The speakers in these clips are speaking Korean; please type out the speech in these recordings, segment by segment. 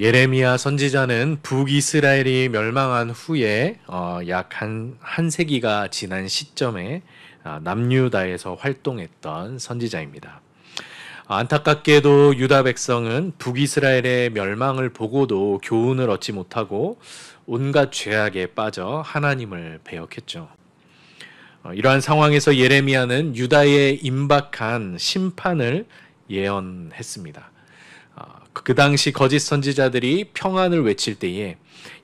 예레미야 선지자는 북이스라엘이 멸망한 후에 약 한 세기가 지난 시점에 남유다에서 활동했던 선지자입니다. 안타깝게도 유다 백성은 북이스라엘의 멸망을 보고도 교훈을 얻지 못하고 온갖 죄악에 빠져 하나님을 배역했죠. 이러한 상황에서 예레미야는 유다에 임박한 심판을 예언했습니다. 그 당시 거짓 선지자들이 평안을 외칠 때에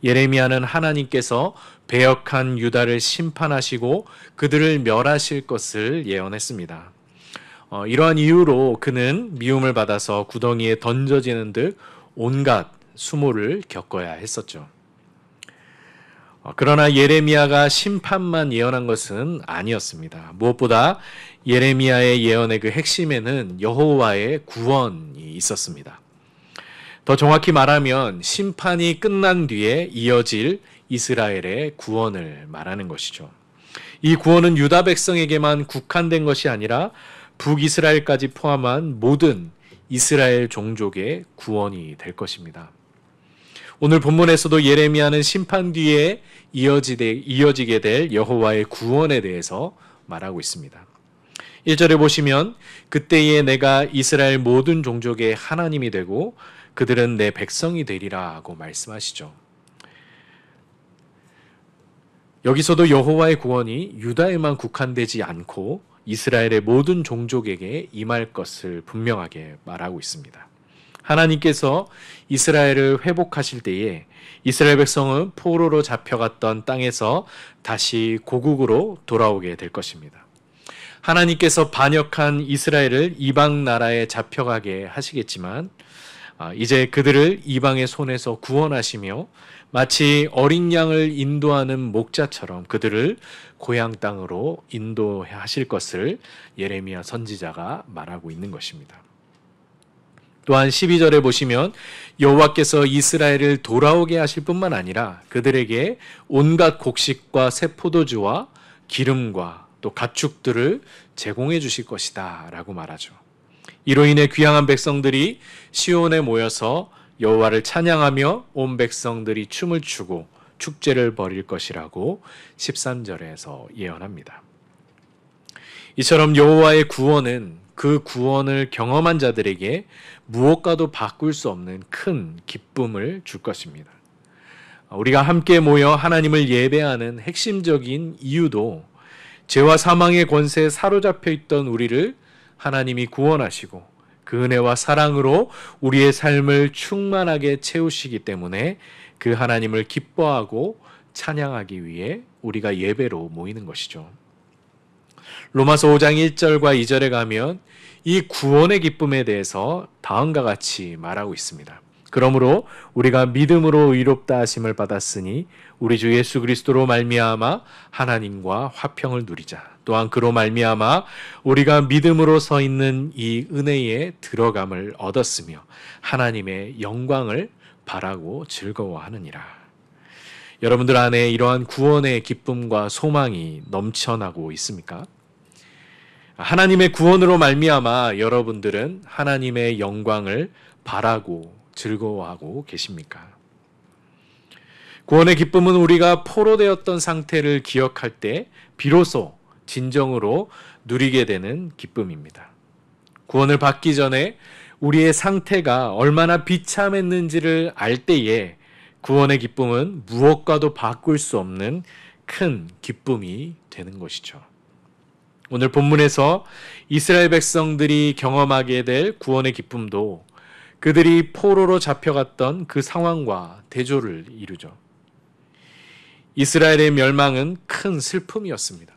예레미야는 하나님께서 배역한 유다를 심판하시고 그들을 멸하실 것을 예언했습니다. 이러한 이유로 그는 미움을 받아서 구덩이에 던져지는 듯 온갖 수모를 겪어야 했었죠. 그러나 예레미야가 심판만 예언한 것은 아니었습니다. 무엇보다 예레미야의 예언의 그 핵심에는 여호와의 구원이 있었습니다. 더 정확히 말하면 심판이 끝난 뒤에 이어질 이스라엘의 구원을 말하는 것이죠. 이 구원은 유다 백성에게만 국한된 것이 아니라 북이스라엘까지 포함한 모든 이스라엘 종족의 구원이 될 것입니다. 오늘 본문에서도 예레미야는 심판 뒤에 이어지게 될 여호와의 구원에 대해서 말하고 있습니다. 1절에 보시면 그때에 내가 이스라엘 모든 종족의 하나님이 되고 그들은 내 백성이 되리라 하고 말씀하시죠. 여기서도 여호와의 구원이 유다에만 국한되지 않고 이스라엘의 모든 종족에게 임할 것을 분명하게 말하고 있습니다. 하나님께서 이스라엘을 회복하실 때에 이스라엘 백성은 포로로 잡혀갔던 땅에서 다시 고국으로 돌아오게 될 것입니다. 하나님께서 반역한 이스라엘을 이방 나라에 잡혀가게 하시겠지만 이제 그들을 이방의 손에서 구원하시며 마치 어린 양을 인도하는 목자처럼 그들을 고향 땅으로 인도하실 것을 예레미야 선지자가 말하고 있는 것입니다. 또한 12절에 보시면 여호와께서 이스라엘을 돌아오게 하실 뿐만 아니라 그들에게 온갖 곡식과 새 포도주와 기름과 또 가축들을 제공해 주실 것이다 라고 말하죠. 이로 인해 귀향한 백성들이 시온에 모여서 여호와를 찬양하며 온 백성들이 춤을 추고 축제를 벌일 것이라고 13절에서 예언합니다. 이처럼 여호와의 구원은 그 구원을 경험한 자들에게 무엇과도 바꿀 수 없는 큰 기쁨을 줄 것입니다. 우리가 함께 모여 하나님을 예배하는 핵심적인 이유도 죄와 사망의 권세에 사로잡혀 있던 우리를 하나님이 구원하시고 그 은혜와 사랑으로 우리의 삶을 충만하게 채우시기 때문에 그 하나님을 기뻐하고 찬양하기 위해 우리가 예배로 모이는 것이죠. 로마서 5장 1절과 2절에 가면 이 구원의 기쁨에 대해서 다음과 같이 말하고 있습니다. 그러므로 우리가 믿음으로 의롭다 하심을 받았으니 우리 주 예수 그리스도로 말미암아 하나님과 화평을 누리자. 또한 그로 말미암아 우리가 믿음으로 서 있는 이 은혜에 들어감을 얻었으며 하나님의 영광을 바라고 즐거워하느니라. 여러분들 안에 이러한 구원의 기쁨과 소망이 넘쳐나고 있습니까? 하나님의 구원으로 말미암아 여러분들은 하나님의 영광을 바라고 즐거워하고 계십니까? 구원의 기쁨은 우리가 포로되었던 상태를 기억할 때 비로소 진정으로 누리게 되는 기쁨입니다. 구원을 받기 전에 우리의 상태가 얼마나 비참했는지를 알 때에 구원의 기쁨은 무엇과도 바꿀 수 없는 큰 기쁨이 되는 것이죠. 오늘 본문에서 이스라엘 백성들이 경험하게 될 구원의 기쁨도 그들이 포로로 잡혀갔던 그 상황과 대조를 이루죠. 이스라엘의 멸망은 큰 슬픔이었습니다.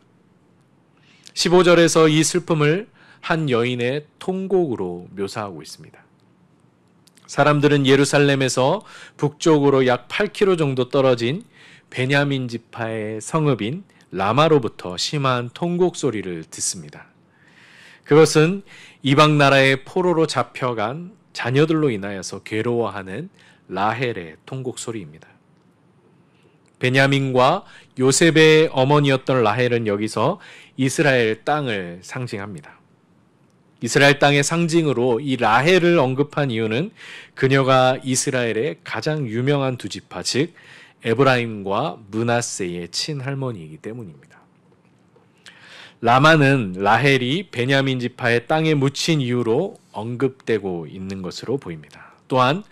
15절에서 이 슬픔을 한 여인의 통곡으로 묘사하고 있습니다. 사람들은 예루살렘에서 북쪽으로 약 8km 정도 떨어진 베냐민 지파의 성읍인 라마로부터 심한 통곡 소리를 듣습니다. 그것은 이방 나라의 포로로 잡혀간 자녀들로 인하여서 괴로워하는 라헬의 통곡 소리입니다. 베냐민과 요셉의 어머니였던 라헬은 여기서 이스라엘 땅을 상징합니다. 이스라엘 땅의 상징으로 이 라헬을 언급한 이유는 그녀가 이스라엘의 가장 유명한 두 지파, 즉 에브라임과 므낫세의 친할머니이기 때문입니다. 라마는 라헬이 베냐민 지파의 땅에 묻힌 이유로 언급되고 있는 것으로 보입니다. 또한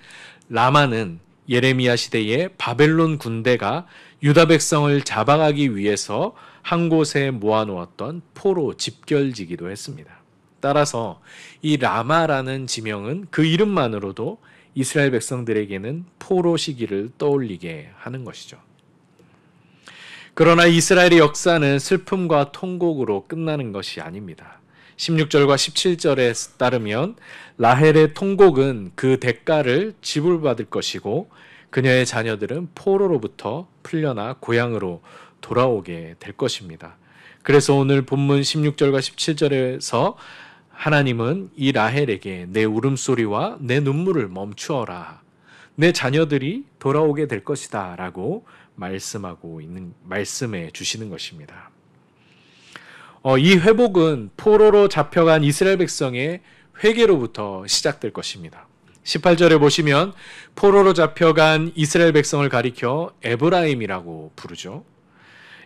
라마는 예레미야 시대에 바벨론 군대가 유다 백성을 잡아가기 위해서 한 곳에 모아놓았던 포로 집결지기도 했습니다. 따라서 이 라마라는 지명은 그 이름만으로도 이스라엘 백성들에게는 포로 시기를 떠올리게 하는 것이죠. 그러나 이스라엘의 역사는 슬픔과 통곡으로 끝나는 것이 아닙니다. 16절과 17절에 따르면 라헬의 통곡은 그 대가를 지불받을 것이고 그녀의 자녀들은 포로로부터 풀려나 고향으로 돌아오게 될 것입니다. 그래서 오늘 본문 16절과 17절에서 하나님은 이 라헬에게 내 울음소리와 내 눈물을 멈추어라. 내 자녀들이 돌아오게 될 것이다 라고 말씀해 주시는 것입니다. 이 회복은 포로로 잡혀간 이스라엘 백성의 회개로부터 시작될 것입니다. 18절에 보시면 포로로 잡혀간 이스라엘 백성을 가리켜 에브라임이라고 부르죠.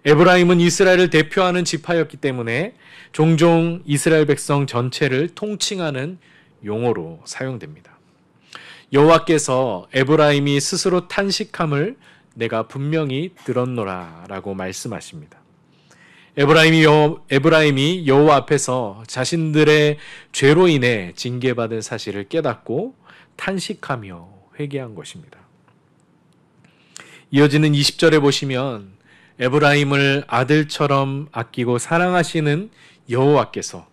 에브라임은 이스라엘을 대표하는 지파였기 때문에 종종 이스라엘 백성 전체를 통칭하는 용어로 사용됩니다. 여호와께서 에브라임이 스스로 탄식함을 내가 분명히 들었노라 라고 말씀하십니다. 에브라임이 여호와 앞에서 자신들의 죄로 인해 징계받은 사실을 깨닫고 탄식하며 회개한 것입니다. 이어지는 20절에 보시면 에브라임을 아들처럼 아끼고 사랑하시는 여호와께서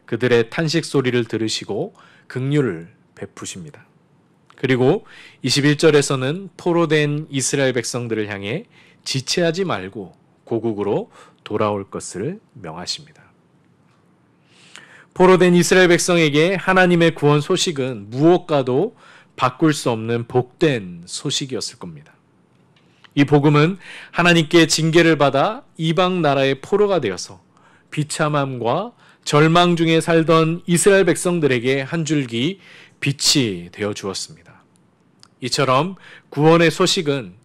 그들의 탄식 소리를 들으시고 긍휼을 베푸십니다. 그리고 21절에서는 포로된 이스라엘 백성들을 향해 지체하지 말고 고국으로 돌아올 것을 명하십니다. 포로된 이스라엘 백성에게 하나님의 구원 소식은 무엇과도 바꿀 수 없는 복된 소식이었을 겁니다. 이 복음은 하나님께 징계를 받아 이방 나라의 포로가 되어서 비참함과 절망 중에 살던 이스라엘 백성들에게 한 줄기 빛이 되어 주었습니다. 이처럼 구원의 소식은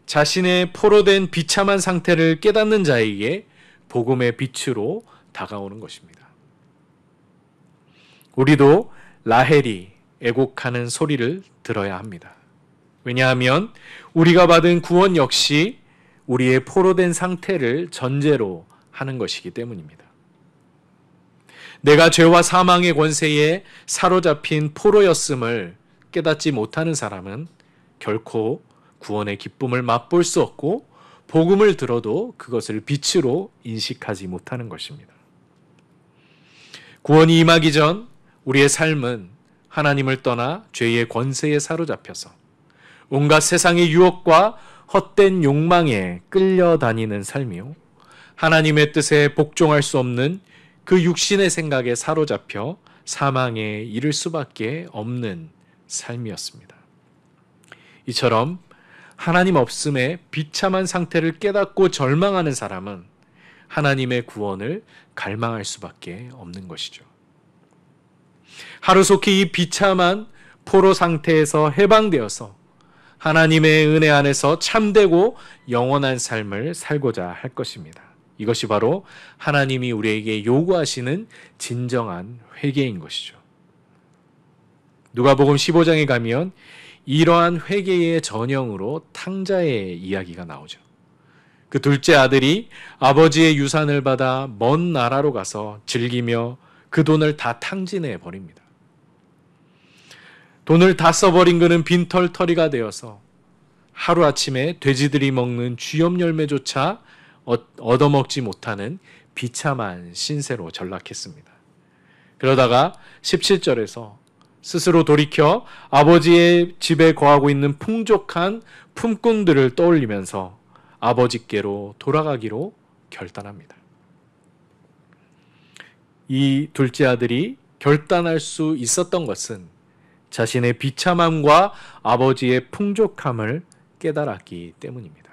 자신의 포로된 비참한 상태를 깨닫는 자에게 복음의 빛으로 다가오는 것입니다. 우리도 라헬이 애곡하는 소리를 들어야 합니다. 왜냐하면 우리가 받은 구원 역시 우리의 포로된 상태를 전제로 하는 것이기 때문입니다. 내가 죄와 사망의 권세에 사로잡힌 포로였음을 깨닫지 못하는 사람은 결코 구원의 기쁨을 맛볼 수 없고 복음을 들어도 그것을 빛으로 인식하지 못하는 것입니다. 구원이 임하기 전 우리의 삶은 하나님을 떠나 죄의 권세에 사로잡혀서 온갖 세상의 유혹과 헛된 욕망에 끌려다니는 삶이요, 하나님의 뜻에 복종할 수 없는 그 육신의 생각에 사로잡혀 사망에 이를 수밖에 없는 삶이었습니다. 이처럼 하나님 없음의 비참한 상태를 깨닫고 절망하는 사람은 하나님의 구원을 갈망할 수밖에 없는 것이죠. 하루속히 이 비참한 포로 상태에서 해방되어서 하나님의 은혜 안에서 참되고 영원한 삶을 살고자 할 것입니다. 이것이 바로 하나님이 우리에게 요구하시는 진정한 회개인 것이죠. 누가복음 15장에 가면 이러한 회개의 전형으로 탕자의 이야기가 나오죠. 그 둘째 아들이 아버지의 유산을 받아 먼 나라로 가서 즐기며 그 돈을 다 탕진해 버립니다. 돈을 다 써버린 그는 빈털터리가 되어서 하루아침에 돼지들이 먹는 쥐염 열매조차 얻어먹지 못하는 비참한 신세로 전락했습니다. 그러다가 17절에서 스스로 돌이켜 아버지의 집에 거하고 있는 풍족한 품꾼들을 떠올리면서 아버지께로 돌아가기로 결단합니다. 이 둘째 아들이 결단할 수 있었던 것은 자신의 비참함과 아버지의 풍족함을 깨달았기 때문입니다.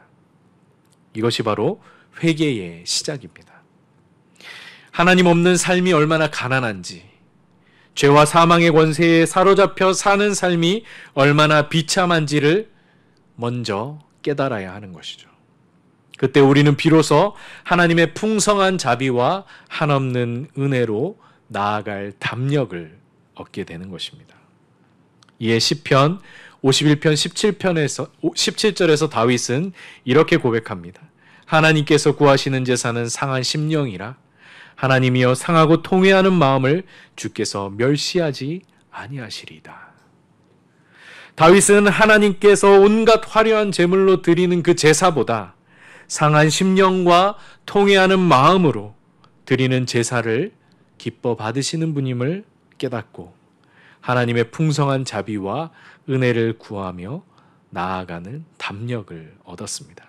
이것이 바로 회개의 시작입니다. 하나님 없는 삶이 얼마나 가난한지, 죄와 사망의 권세에 사로잡혀 사는 삶이 얼마나 비참한지를 먼저 깨달아야 하는 것이죠. 그때 우리는 비로소 하나님의 풍성한 자비와 한없는 은혜로 나아갈 담력을 얻게 되는 것입니다. 이에 시편 51편 17절에서 다윗은 이렇게 고백합니다. 하나님께서 구하시는 제사는 상한 심령이라. 하나님이여 상하고 통회하는 마음을 주께서 멸시하지 아니하시리이다. 다윗은 하나님께서 온갖 화려한 제물로 드리는 그 제사보다 상한 심령과 통회하는 마음으로 드리는 제사를 기뻐 받으시는 분임을 깨닫고 하나님의 풍성한 자비와 은혜를 구하며 나아가는 담력을 얻었습니다.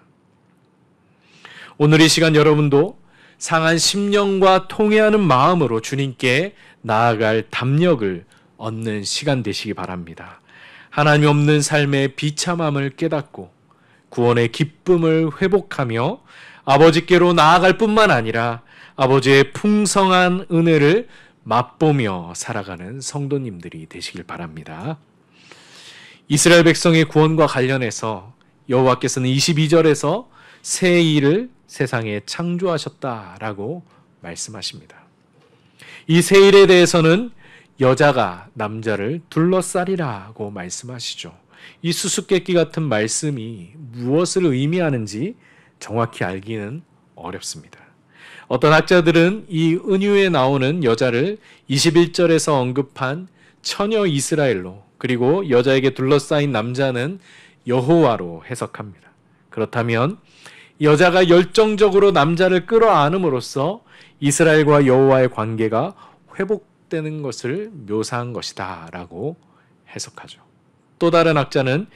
오늘 이 시간 여러분도 상한 심령과 통회하는 마음으로 주님께 나아갈 담력을 얻는 시간 되시기 바랍니다. 하나님 없는 삶의 비참함을 깨닫고 구원의 기쁨을 회복하며 아버지께로 나아갈 뿐만 아니라 아버지의 풍성한 은혜를 맛보며 살아가는 성도님들이 되시길 바랍니다. 이스라엘 백성의 구원과 관련해서 여호와께서는 22절에서 새 일을 세상에 창조하셨다라고 말씀하십니다. 이 새 일에 대해서는 여자가 남자를 둘러싸리라고 말씀하시죠. 이 수수께끼 같은 말씀이 무엇을 의미하는지 정확히 알기는 어렵습니다. 어떤 학자들은 이 은유에 나오는 여자를 21절에서 언급한 처녀 이스라엘로, 그리고 여자에게 둘러싸인 남자는 여호와로 해석합니다. 그렇다면 여자가 열정적으로 남자를 끌어안음으로써 이스라엘과 여호와의 관계가 회복되는 것을 묘사한 것이다 라고 해석하죠. 또 다른 학자는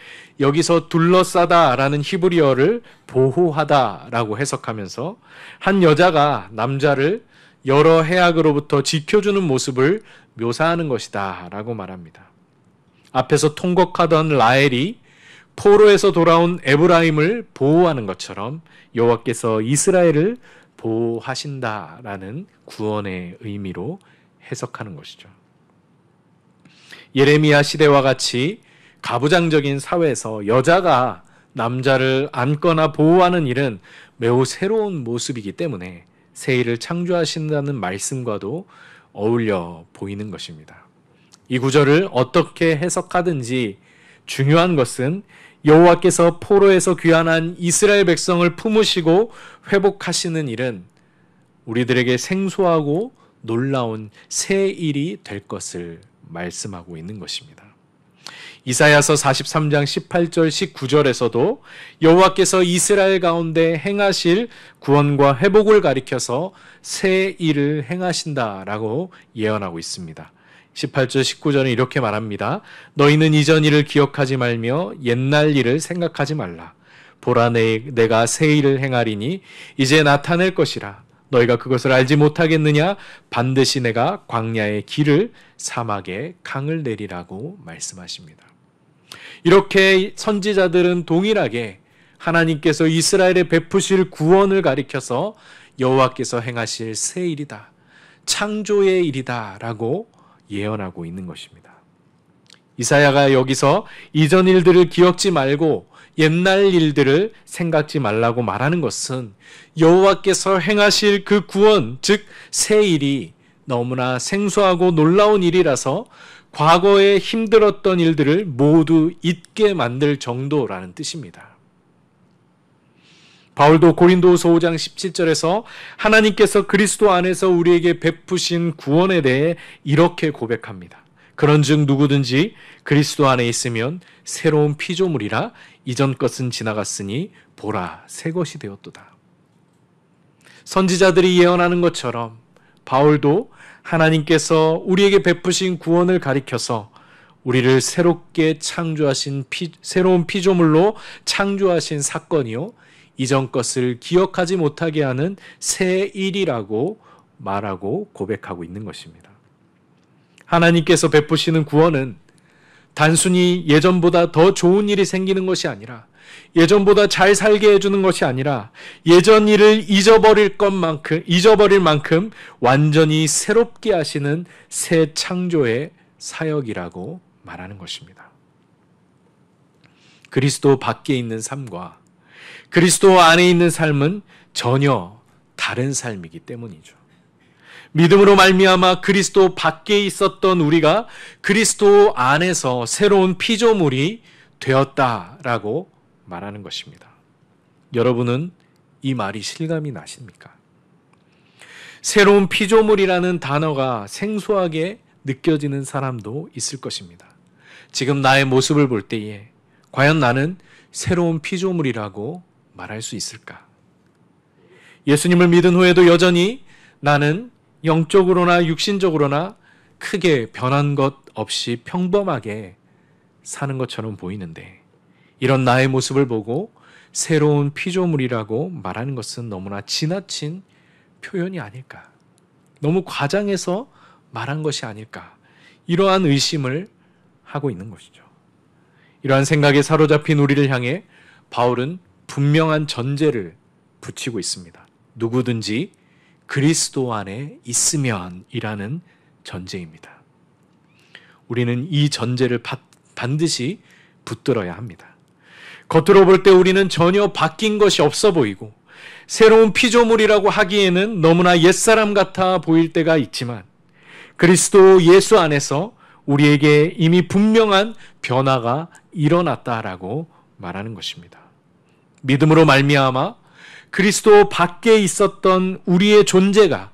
여기서 둘러싸다라는 히브리어를 보호하다라고 해석하면서 한 여자가 남자를 여러 해악으로부터 지켜주는 모습을 묘사하는 것이다 라고 말합니다. 앞에서 통곡하던 라헬이 포로에서 돌아온 에브라임을 보호하는 것처럼 여호와께서 이스라엘을 보호하신다라는 구원의 의미로 해석하는 것이죠. 예레미야 시대와 같이 가부장적인 사회에서 여자가 남자를 안거나 보호하는 일은 매우 새로운 모습이기 때문에 새 일을 창조하신다는 말씀과도 어울려 보이는 것입니다. 이 구절을 어떻게 해석하든지 중요한 것은 여호와께서 포로에서 귀환한 이스라엘 백성을 품으시고 회복하시는 일은 우리들에게 생소하고 놀라운 새 일이 될 것을 말씀하고 있는 것입니다. 이사야서 43장 18절 19절에서도 여호와께서 이스라엘 가운데 행하실 구원과 회복을 가리켜서 새 일을 행하신다라고 예언하고 있습니다. 18절 19절은 이렇게 말합니다. 너희는 이전 일을 기억하지 말며 옛날 일을 생각하지 말라. 보라 내가 새 일을 행하리니 이제 나타낼 것이라. 너희가 그것을 알지 못하겠느냐? 반드시 내가 광야의 길을 사막에 강을 내리라고 말씀하십니다. 이렇게 선지자들은 동일하게 하나님께서 이스라엘에 베푸실 구원을 가리켜서 여호와께서 행하실 새 일이다, 창조의 일이다 라고 예언하고 있는 것입니다. 이사야가 여기서 이전 일들을 기억지 말고 옛날 일들을 생각지 말라고 말하는 것은 여호와께서 행하실 그 구원, 즉 새 일이 너무나 생소하고 놀라운 일이라서 과거에 힘들었던 일들을 모두 잊게 만들 정도라는 뜻입니다. 바울도 고린도후서 5장 17절에서 하나님께서 그리스도 안에서 우리에게 베푸신 구원에 대해 이렇게 고백합니다. 그런즉 누구든지 그리스도 안에 있으면 새로운 피조물이라 이전 것은 지나갔으니 보라 새 것이 되었도다. 선지자들이 예언하는 것처럼 바울도 하나님께서 우리에게 베푸신 구원을 가리켜서 우리를 새롭게 창조하신 새로운 피조물로 창조하신 사건이요 이전 것을 기억하지 못하게 하는 새 일이라고 말하고 고백하고 있는 것입니다. 하나님께서 베푸시는 구원은 단순히 예전보다 더 좋은 일이 생기는 것이 아니라 예전보다 잘 살게 해주는 것이 아니라 예전 일을 잊어버릴 만큼 완전히 새롭게 하시는 새 창조의 사역이라고 말하는 것입니다. 그리스도 밖에 있는 삶과 그리스도 안에 있는 삶은 전혀 다른 삶이기 때문이죠. 믿음으로 말미암아 그리스도 밖에 있었던 우리가 그리스도 안에서 새로운 피조물이 되었다라고 말하는 것입니다. 여러분은 이 말이 실감이 나십니까? 새로운 피조물이라는 단어가 생소하게 느껴지는 사람도 있을 것입니다. 지금 나의 모습을 볼 때에 과연 나는 새로운 피조물이라고 말할 수 있을까? 예수님을 믿은 후에도 여전히 나는 영적으로나 육신적으로나 크게 변한 것 없이 평범하게 사는 것처럼 보이는데 이런 나의 모습을 보고 새로운 피조물이라고 말하는 것은 너무나 지나친 표현이 아닐까? 너무 과장해서 말한 것이 아닐까? 이러한 의심을 하고 있는 것이죠. 이러한 생각에 사로잡힌 우리를 향해 바울은 분명한 전제를 붙이고 있습니다. 누구든지 그리스도 안에 있으면이라는 전제입니다. 우리는 이 전제를 반드시 붙들어야 합니다. 겉으로 볼 때 우리는 전혀 바뀐 것이 없어 보이고 새로운 피조물이라고 하기에는 너무나 옛사람 같아 보일 때가 있지만 그리스도 예수 안에서 우리에게 이미 분명한 변화가 일어났다라고 말하는 것입니다. 믿음으로 말미암아 그리스도 밖에 있었던 우리의 존재가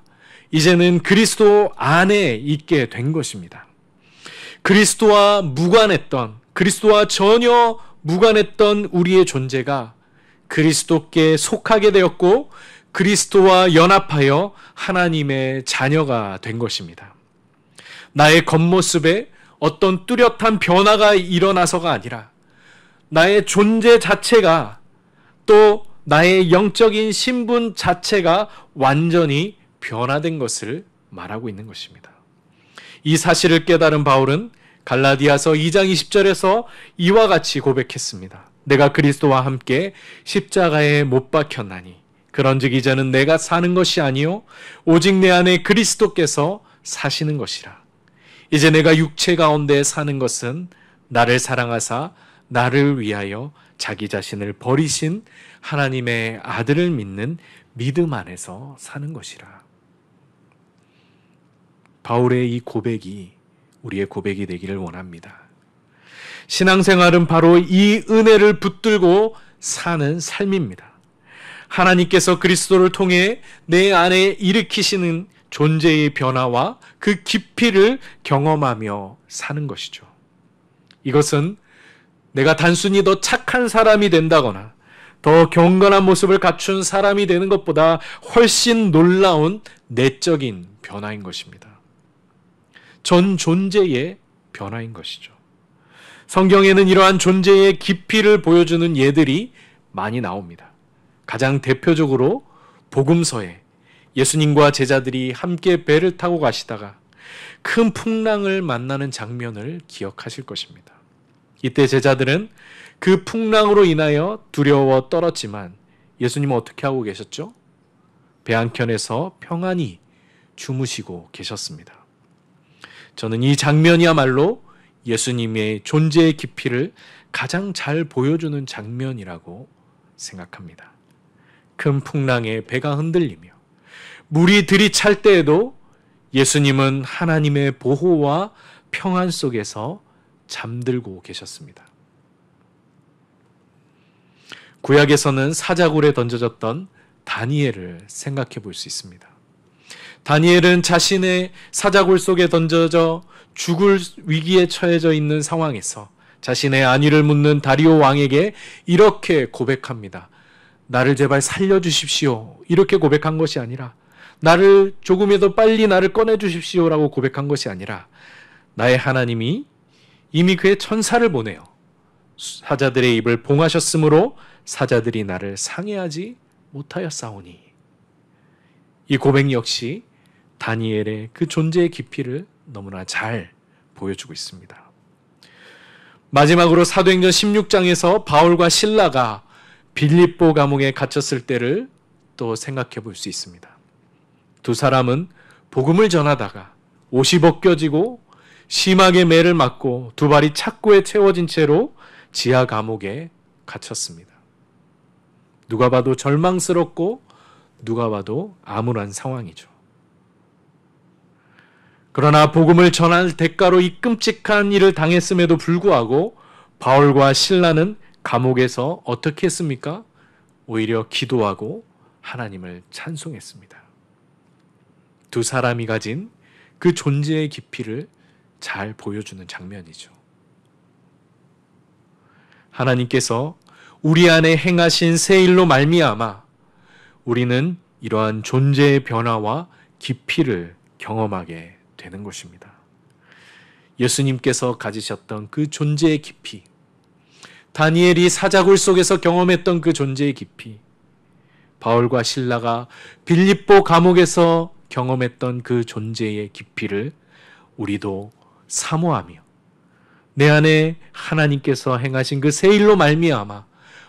이제는 그리스도 안에 있게 된 것입니다. 그리스도와 전혀 무관했던 우리의 존재가 그리스도께 속하게 되었고 그리스도와 연합하여 하나님의 자녀가 된 것입니다. 나의 겉모습에 어떤 뚜렷한 변화가 일어나서가 아니라 나의 존재 자체가 또 나의 영적인 신분 자체가 완전히 변화된 것을 말하고 있는 것입니다. 이 사실을 깨달은 바울은 갈라디아서 2장 20절에서 이와 같이 고백했습니다. 내가 그리스도와 함께 십자가에 못 박혔나니 그런즉 이제는 내가 사는 것이 아니요 오직 내 안에 그리스도께서 사시는 것이라. 이제 내가 육체 가운데 사는 것은 나를 사랑하사 나를 위하여 자기 자신을 버리신 하나님의 아들을 믿는 믿음 안에서 사는 것이라. 바울의 이 고백이 우리의 고백이 되기를 원합니다. 신앙생활은 바로 이 은혜를 붙들고 사는 삶입니다. 하나님께서 그리스도를 통해 내 안에 일으키시는 존재의 변화와 그 깊이를 경험하며 사는 것이죠. 이것은 내가 단순히 더 착한 사람이 된다거나 더 경건한 모습을 갖춘 사람이 되는 것보다 훨씬 놀라운 내적인 변화인 것입니다. 전 존재의 변화인 것이죠. 성경에는 이러한 존재의 깊이를 보여주는 예들이 많이 나옵니다. 가장 대표적으로 복음서에 예수님과 제자들이 함께 배를 타고 가시다가 큰 풍랑을 만나는 장면을 기억하실 것입니다. 이때 제자들은 그 풍랑으로 인하여 두려워 떨었지만 예수님은 어떻게 하고 계셨죠? 배 한켠에서 평안히 주무시고 계셨습니다. 저는 이 장면이야말로 예수님의 존재의 깊이를 가장 잘 보여주는 장면이라고 생각합니다. 큰 풍랑에 배가 흔들리며 물이 들이찰 때에도 예수님은 하나님의 보호와 평안 속에서 잠들고 계셨습니다. 구약에서는 사자굴에 던져졌던 다니엘을 생각해 볼 수 있습니다. 다니엘은 자신의 사자굴 속에 던져져 죽을 위기에 처해져 있는 상황에서 자신의 안위를 묻는 다리오 왕에게 이렇게 고백합니다. 나를 제발 살려주십시오. 이렇게 고백한 것이 아니라 나를 조금이라도 빨리 나를 꺼내주십시오라고 고백한 것이 아니라 나의 하나님이 이미 그의 천사를 보내어 사자들의 입을 봉하셨으므로 사자들이 나를 상해하지 못하였사오니. 이 고백 역시 다니엘의 그 존재의 깊이를 너무나 잘 보여주고 있습니다. 마지막으로 사도행전 16장에서 바울과 실라가 빌립보 감옥에 갇혔을 때를 또 생각해 볼 수 있습니다. 두 사람은 복음을 전하다가 옷이 벗겨지고 심하게 매를 맞고 두 발이 착고에 채워진 채로 지하 감옥에 갇혔습니다. 누가 봐도 절망스럽고 누가 봐도 암울한 상황이죠. 그러나 복음을 전할 대가로 이 끔찍한 일을 당했음에도 불구하고 바울과 실라는 감옥에서 어떻게 했습니까? 오히려 기도하고 하나님을 찬송했습니다. 두 사람이 가진 그 존재의 깊이를 잘 보여주는 장면이죠. 하나님께서 우리 안에 행하신 새 일로 말미암아 우리는 이러한 존재의 변화와 깊이를 경험하게 되는 것입니다. 예수님께서 가지셨던 그 존재의 깊이, 다니엘이 사자굴 속에서 경험했던 그 존재의 깊이, 바울과 실라가 빌립보 감옥에서 경험했던 그 존재의 깊이를 우리도 사모하며 내 안에 하나님께서 행하신 그 새 일로 말미암아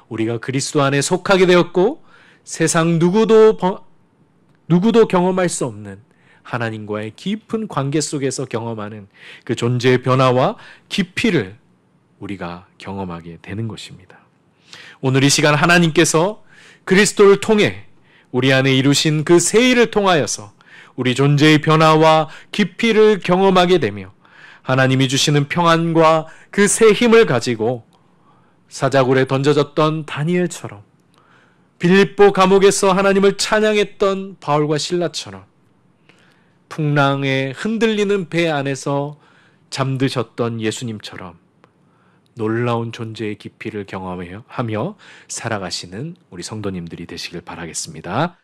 우리가 그리스도 안에 속하게 되었고 세상 누구도 경험할 수 없는 하나님과의 깊은 관계 속에서 경험하는 그 존재의 변화와 깊이를 우리가 경험하게 되는 것입니다. 오늘 이 시간 하나님께서 그리스도를 통해 우리 안에 이루신 그 새 일을 통하여서 우리 존재의 변화와 깊이를 경험하게 되며 하나님이 주시는 평안과 그 새 힘을 가지고 사자굴에 던져졌던 다니엘처럼 빌립보 감옥에서 하나님을 찬양했던 바울과 실라처럼 풍랑에 흔들리는 배 안에서 잠드셨던 예수님처럼 놀라운 존재의 깊이를 경험하며 살아가시는 우리 성도님들이 되시길 바라겠습니다.